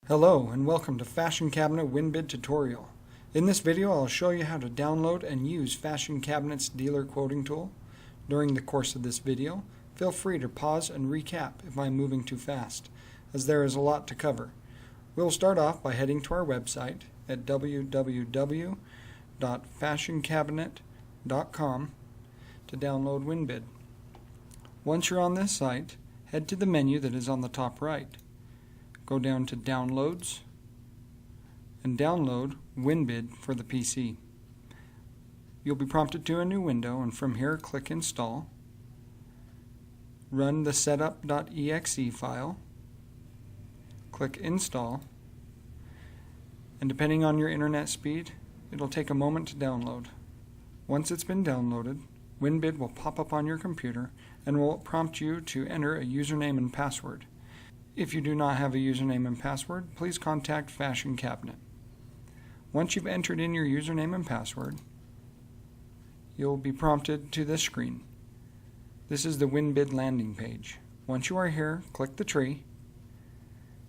Hello and welcome to Fashion Cabinet WinBid tutorial. In this video I'll show you how to download and use Fashion Cabinet's dealer quoting tool. During the course of this video, feel free to pause and recap if I'm moving too fast, as there is a lot to cover. We'll start off by heading to our website at www.fashioncabinet.com to download WinBid. Once you're on this site, head to the menu that is on the top right. Go down to Downloads and download WinBid for the PC. You'll be prompted to a new window, and from here click Install. Run the setup.exe file. Click Install, and depending on your internet speed, it'll take a moment to download. Once it's been downloaded, WinBid will pop up on your computer and will prompt you to enter a username and password. If you do not have a username and password, please contact Fashion Cabinet. Once you've entered in your username and password, you'll be prompted to this screen. This is the WinBid landing page. Once you are here, click the tree,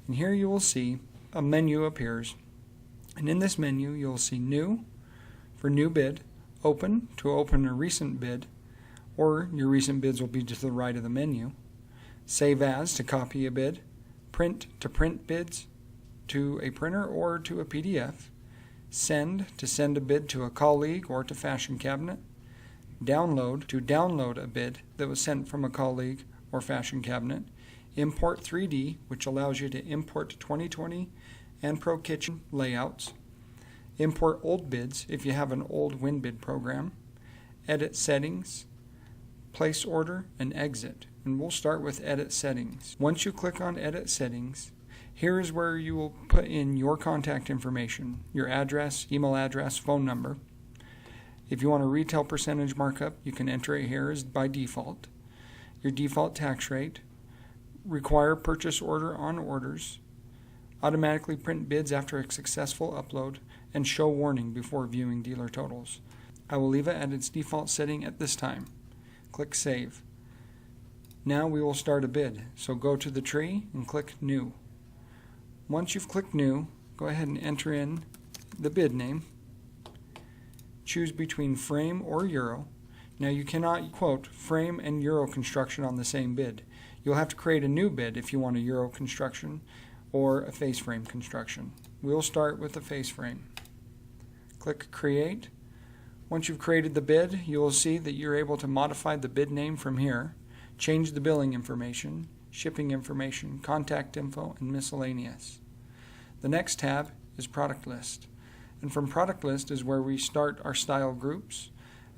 and here you will see a menu appears. And in this menu, you'll see New for new bid, Open to open a recent bid, or your recent bids will be to the right of the menu, Save As to copy a bid, Print to print bids to a printer or to a PDF, Send to send a bid to a colleague or to Fashion Cabinet, Download to download a bid that was sent from a colleague or Fashion Cabinet, Import 3D, which allows you to import 2020 and Pro Kitchen layouts, import old bids if you have an old WinBid program, edit settings, place order, and exit. And we'll start with edit settings. Once you click on edit settings, here is where you will put in your contact information, your address, email address, phone number. If you want a retail percentage markup, you can enter it here as by default. Your default tax rate, require purchase order on orders, automatically print bids after a successful upload, and show warning before viewing dealer totals. I will leave it at its default setting at this time. Click Save. Now we will start a bid, so go to the tree and click New. Once you've clicked New, go ahead and enter in the bid name. Choose between frame or euro. Now you cannot quote frame and euro construction on the same bid. You'll have to create a new bid if you want a euro construction or a face frame construction. We'll start with the face frame. Click Create. Once you've created the bid, you will see that you're able to modify the bid name from here, change the billing information, shipping information, contact info, and miscellaneous. The next tab is Product List, and from Product List is where we start our style groups,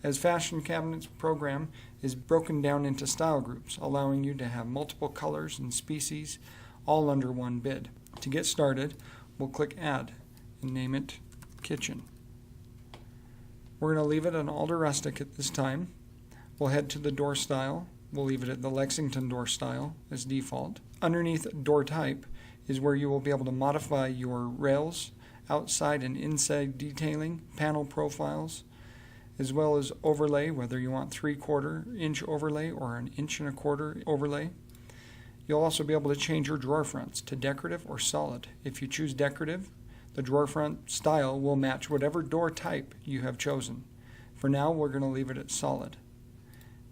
as Fashion Cabinet's program is broken down into style groups, allowing you to have multiple colors and species all under one bid. To get started, we'll click Add and name it Kitchen. We're going to leave it an Alder Rustic at this time. We'll head to the door style. We'll leave it at the Lexington door style as default. Underneath door type is where you will be able to modify your rails, outside and inside detailing, panel profiles, as well as overlay, whether you want 3/4 inch overlay or an 1.25 inch overlay. You'll also be able to change your drawer fronts to decorative or solid. If you choose decorative, the drawer front style will match whatever door type you have chosen. For now, we're going to leave it at solid.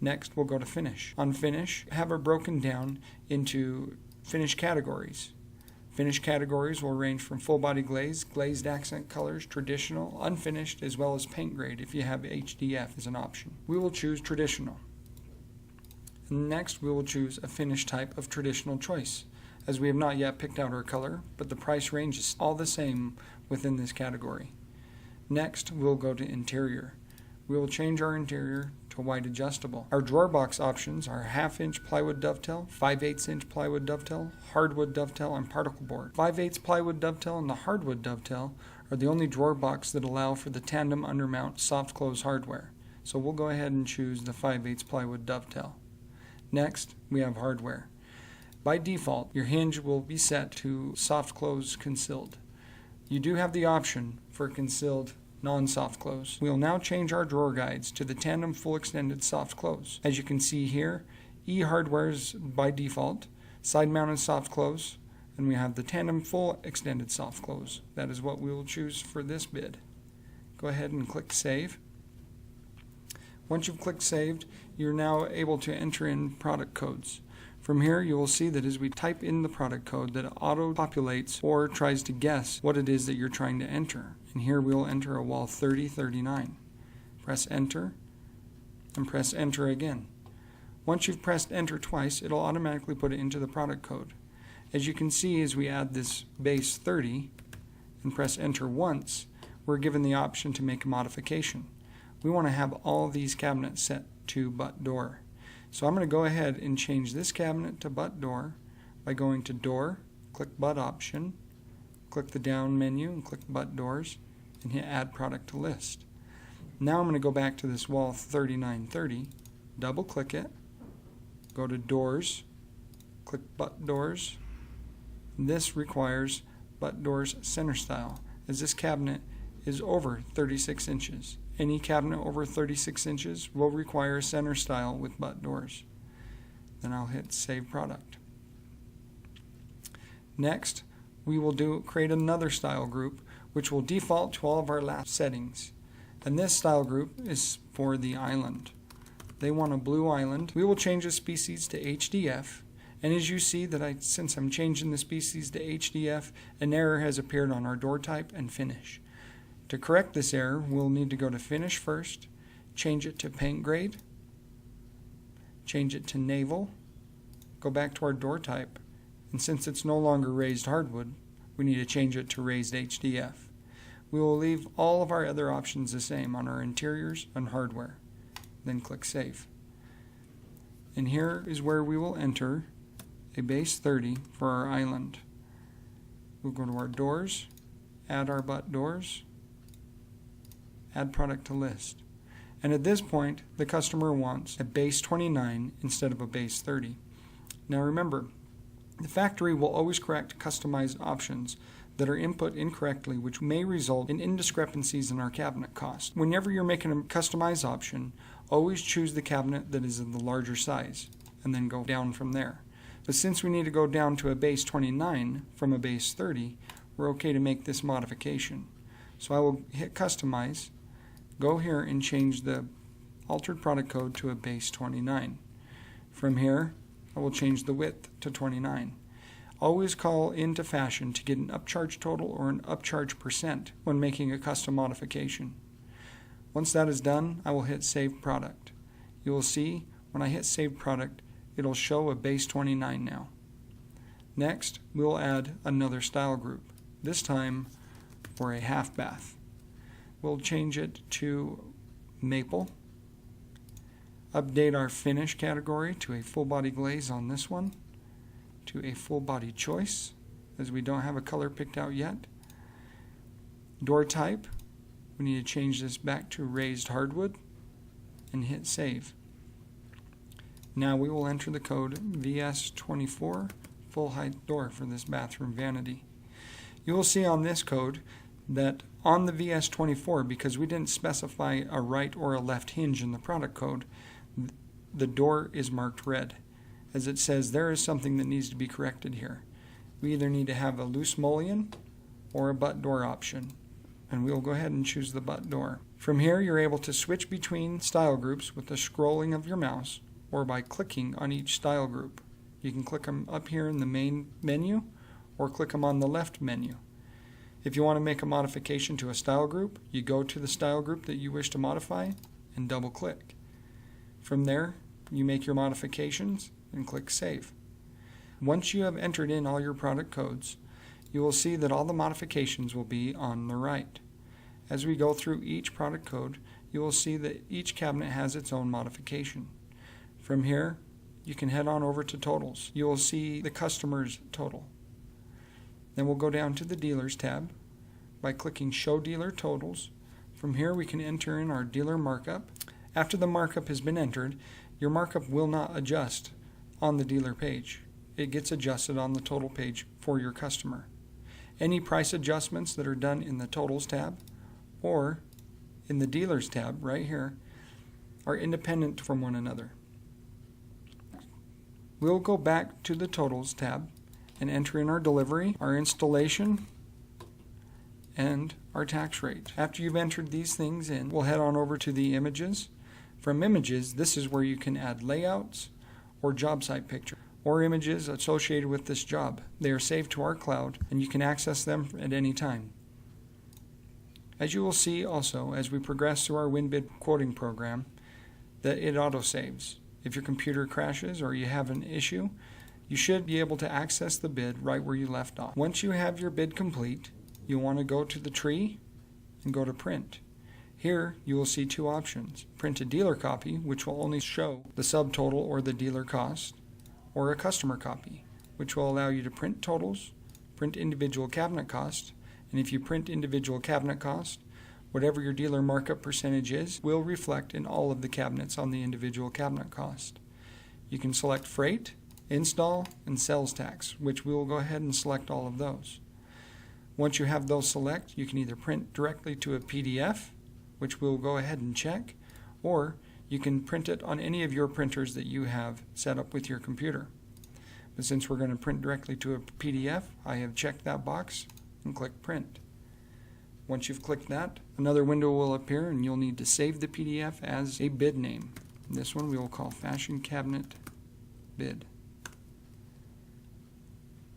Next, we'll go to Finish. On Finish, have it broken down into finish categories. Finish categories will range from full body glaze, glazed accent colors, traditional, unfinished, as well as paint grade if you have HDF as an option. We will choose traditional. And next, we will choose a finish type of traditional choice, as we have not yet picked out our color, but the price range is all the same within this category. Next, we'll go to Interior. We will change our interior to white adjustable. Our drawer box options are 1/2 inch plywood dovetail, 5/8 inch plywood dovetail, hardwood dovetail, and particle board. 5/8 plywood dovetail and the hardwood dovetail are the only drawer box that allow for the tandem undermount soft close hardware. So we'll go ahead and choose the 5/8 plywood dovetail. Next, we have hardware. By default, your hinge will be set to soft close concealed. You do have the option for concealed non-soft close. We'll now change our drawer guides to the tandem full extended soft close. As you can see here, E hardware is by default, side mounted soft close, and we have the tandem full extended soft close. That is what we will choose for this bid. Go ahead and click Save. Once you've clicked Saved, you're now able to enter in product codes. From here, you will see that as we type in the product code, that it auto-populates or tries to guess what it is that you're trying to enter. And here we will enter a wall 3039. Press Enter, and press Enter again. Once you've pressed Enter twice, it'll automatically put it into the product code. As you can see, as we add this base 30 and press Enter once, we're given the option to make a modification. We want to have all these cabinets set to butt door. So I'm going to go ahead and change this cabinet to butt door by going to Door, click Butt option, click the down menu and click Butt doors, and hit Add Product to List. Now I'm going to go back to this wall 3930, double click it, go to Doors, click Butt doors. This requires butt doors center style, as this cabinet is over 36 inches. Any cabinet over 36 inches will require center style with butt doors. Then I'll hit Save Product. Next, we will create another style group, which will default to all of our last settings. And this style group is for the island. They want a blue island. We will change the species to HDF. And as you see that since I'm changing the species to HDF, an error has appeared on our door type and finish. To correct this error, we'll need to go to Finish first, change it to Paint Grade, change it to Naval, go back to our door type, and since it's no longer raised hardwood, we need to change it to Raised HDF. We will leave all of our other options the same on our interiors and hardware. Then click Save. And here is where we will enter a base 30 for our island. We'll go to our doors, add our butt doors, add product to list. And at this point, the customer wants a base 29 instead of a base 30. Now remember, the factory will always correct customized options that are input incorrectly, which may result in indiscrepancies in our cabinet cost. Whenever you're making a customized option, always choose the cabinet that is in the larger size, and then go down from there. But since we need to go down to a base 29 from a base 30, we're okay to make this modification. So I will hit Customize, go here and change the altered product code to a base 29. From here, I will change the width to 29. Always call into Fashion to get an upcharge total or an upcharge percent when making a custom modification. Once that is done, I will hit Save Product. You will see when I hit Save Product, it'll show a base 29 now. Next, we will add another style group, this time for a half bath. We'll change it to Maple. Update our finish category to a full body glaze on this one, to a full body choice, as we don't have a color picked out yet. Door type, we need to change this back to raised hardwood and hit Save. Now we will enter the code VS24 full height door for this bathroom vanity. You will see on this code that on the VS24, because we didn't specify a right or a left hinge in the product code, the door is marked red, as it says there is something that needs to be corrected here. We either need to have a loose mullion or a butt door option, and we'll go ahead and choose the butt door. From here, you're able to switch between style groups with the scrolling of your mouse or by clicking on each style group. You can click them up here in the main menu or click them on the left menu. If you want to make a modification to a style group, you go to the style group that you wish to modify and double click. From there, you make your modifications and click Save. Once you have entered in all your product codes, you will see that all the modifications will be on the right. As we go through each product code, you will see that each cabinet has its own modification. From here, you can head on over to Totals. You will see the customer's total. Then we'll go down to the Dealers tab by clicking Show Dealer Totals. From here, we can enter in our dealer markup. After the markup has been entered, your markup will not adjust on the dealer page. It gets adjusted on the total page for your customer. Any price adjustments that are done in the Totals tab or in the Dealers tab right here are independent from one another. We'll go back to the Totals tab and enter in our delivery, our installation, and our tax rate. After you've entered these things in, we'll head on over to the images. From images, this is where you can add layouts or job site pictures or images associated with this job. They are saved to our cloud and you can access them at any time. As you will see also as we progress through our WinBid quoting program, that it autosaves. If your computer crashes or you have an issue, you should be able to access the bid right where you left off. Once you have your bid complete, you'll want to go to the tree and go to print. Here you will see two options: print a dealer copy, which will only show the subtotal or the dealer cost, or a customer copy, which will allow you to print totals, print individual cabinet cost, and if you print individual cabinet cost, whatever your dealer markup percentage is will reflect in all of the cabinets on the individual cabinet cost. You can select freight, install, and sales tax, which we will go ahead and select all of those. Once you have those select, you can either print directly to a PDF, which we'll go ahead and check, or you can print it on any of your printers that you have set up with your computer. But since we're going to print directly to a PDF, I have checked that box and click print. Once you've clicked that, another window will appear and you'll need to save the PDF as a bid name. This one we will call Fashion Cabinet Bid.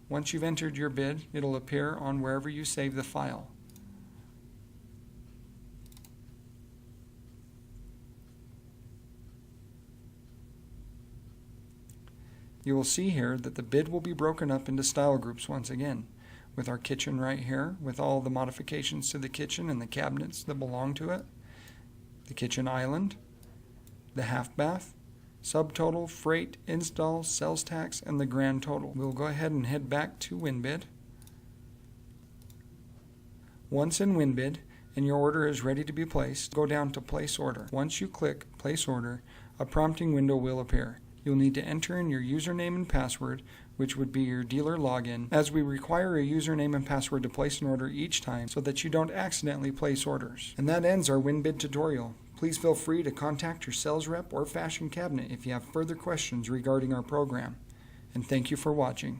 Once you've entered your bid, it'll appear on wherever you save the file. You will see here that the bid will be broken up into style groups once again, with our kitchen right here, with all the modifications to the kitchen and the cabinets that belong to it, the kitchen island, the half bath, subtotal, freight, install, sales tax, and the grand total. We'll go ahead and head back to WinBid. Once in WinBid and your order is ready to be placed, go down to Place Order. Once you click Place Order, a prompting window will appear. You'll need to enter in your username and password, which would be your dealer login, as we require a username and password to place an order each time so that you don't accidentally place orders. And that ends our WinBid tutorial. Please feel free to contact your sales rep or fashion cabinet if you have further questions regarding our program. And thank you for watching.